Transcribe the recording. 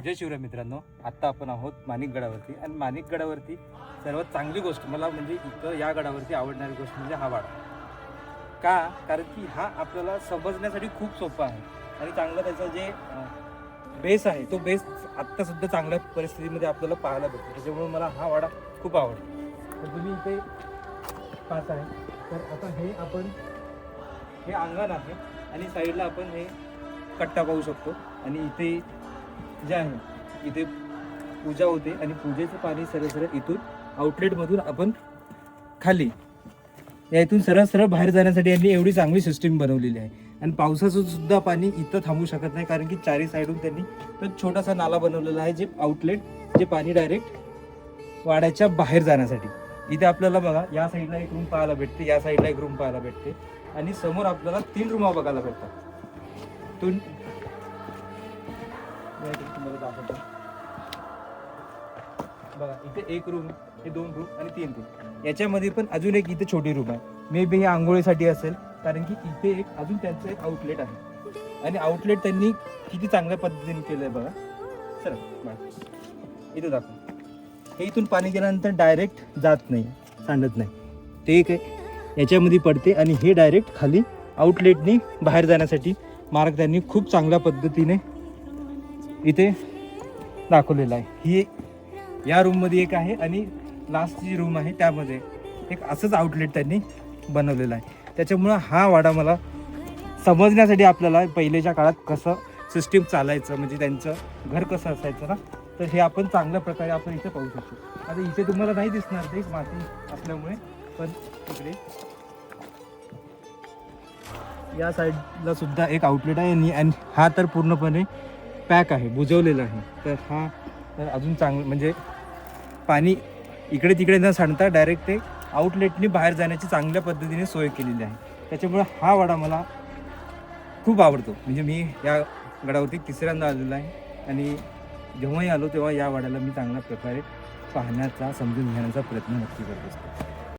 जय शिवराय मित्रांनो, आत्ता आपण आहोत माणिकगडावरती. आणि माणिकगडावरती सर्वात चांगली गोष्ट मला म्हणजे इथं या गडावरती आवडणारी गोष्ट म्हणजे हा वाडा. का? कारण की हा आपल्याला समजण्यासाठी खूप सोपा आहे आणि चांगलं त्याचं जे बेस आहे तो बेस आत्तासुद्धा चांगल्या परिस्थितीमध्ये आपल्याला पाहायला भेटतो. त्याच्यामुळे मला हा वाडा खूप आवडतो. तर तुम्ही इथे पाहत आहे तर आता हे अंगण आहे आणि साईडला आपण हे कट्टा पाहू शकतो. आणि इथे जे आहे इथे पूजा होते आणि पूजेचं पाणी सरळ सरळ इथून आउटलेटमधून आपण खाली या इथून सरळ सरळ बाहेर जाण्यासाठी यांनी एवढी चांगली सिस्टीम बनवलेली आहे. आणि पावसाचं सुद्धा पाणी इथं थांबू शकत नाही, कारण की चारी साईडून त्यांनी तो छोटासा नाला बनवलेला आहे जे आउटलेट जे पाणी डायरेक्ट वाड्याच्या बाहेर जाण्यासाठी. इथे आपल्याला बघा या साईडला एक रूम पाहायला भेटते, या साईडला एक रूम पाहायला भेटते आणि समोर आपल्याला 3 रूमा बघायला भेटतात. तुम्हाला दाखवतो बघा, इथे 1 रूम, हे 2 रूम आणि 3 रूम. याच्यामध्ये पण अजून एक इथे छोटी रूम आहे. मे बी हे आंघोळीसाठी असेल, कारण की इथे एक अजून त्यांचं एक आउटलेट आहे. आणि आउटलेट त्यांनी किती चांगल्या पद्धतीने केलं आहे बघा. चला इथे दाखव. हे इथून पाणी गेल्यानंतर डायरेक्ट जात नाही, सांडत नाही, ते एक याच्यामध्ये पडते आणि हे डायरेक्ट खाली आउटलेटनी बाहेर जाण्यासाठी मार्ग त्यांनी खूप चांगल्या पद्धतीने इथे दाखवलेला आहे. ही या रूममध्ये एक आहे आणि लास्ट जी रूम आहे त्यामध्ये एक असंच आउटलेट त्यांनी बनवलेलं आहे. त्याच्यामुळं हा वाडा मला समजण्यासाठी आपल्याला पहिलेच्या काळात कसं सिस्टीम चालायचं, म्हणजे त्यांचं घर कसं असायचं ना, तर हे आपण चांगल्या प्रकारे आपण इथे पाहू शकतो. आता इथे तुम्हाला नाही दिसणार ते माती असल्यामुळे, पण इकडे या साईडला सुद्धा एक आउटलेट आहे आणि हा तर पूर्णपणे पॅक आहे, बुजवलेला आहे. तर अजून चांगलं म्हणजे पाणी इकडे तिकडे न सांडता डायरेक्ट ते आउटलेटनी बाहेर जाण्याची चांगल्या पद्धतीने सोय केलेली आहे. त्याच्यामुळे हा वाडा मला खूप आवडतो. म्हणजे मी या गडावरती 3ऱ्यांदा आलेलो आहे आणि जेव्हाही आलो तेव्हा या वाड्याला मी चांगल्या प्रकारे पाहण्याचा, समजून घेण्याचा प्रयत्न नक्की करत असतो.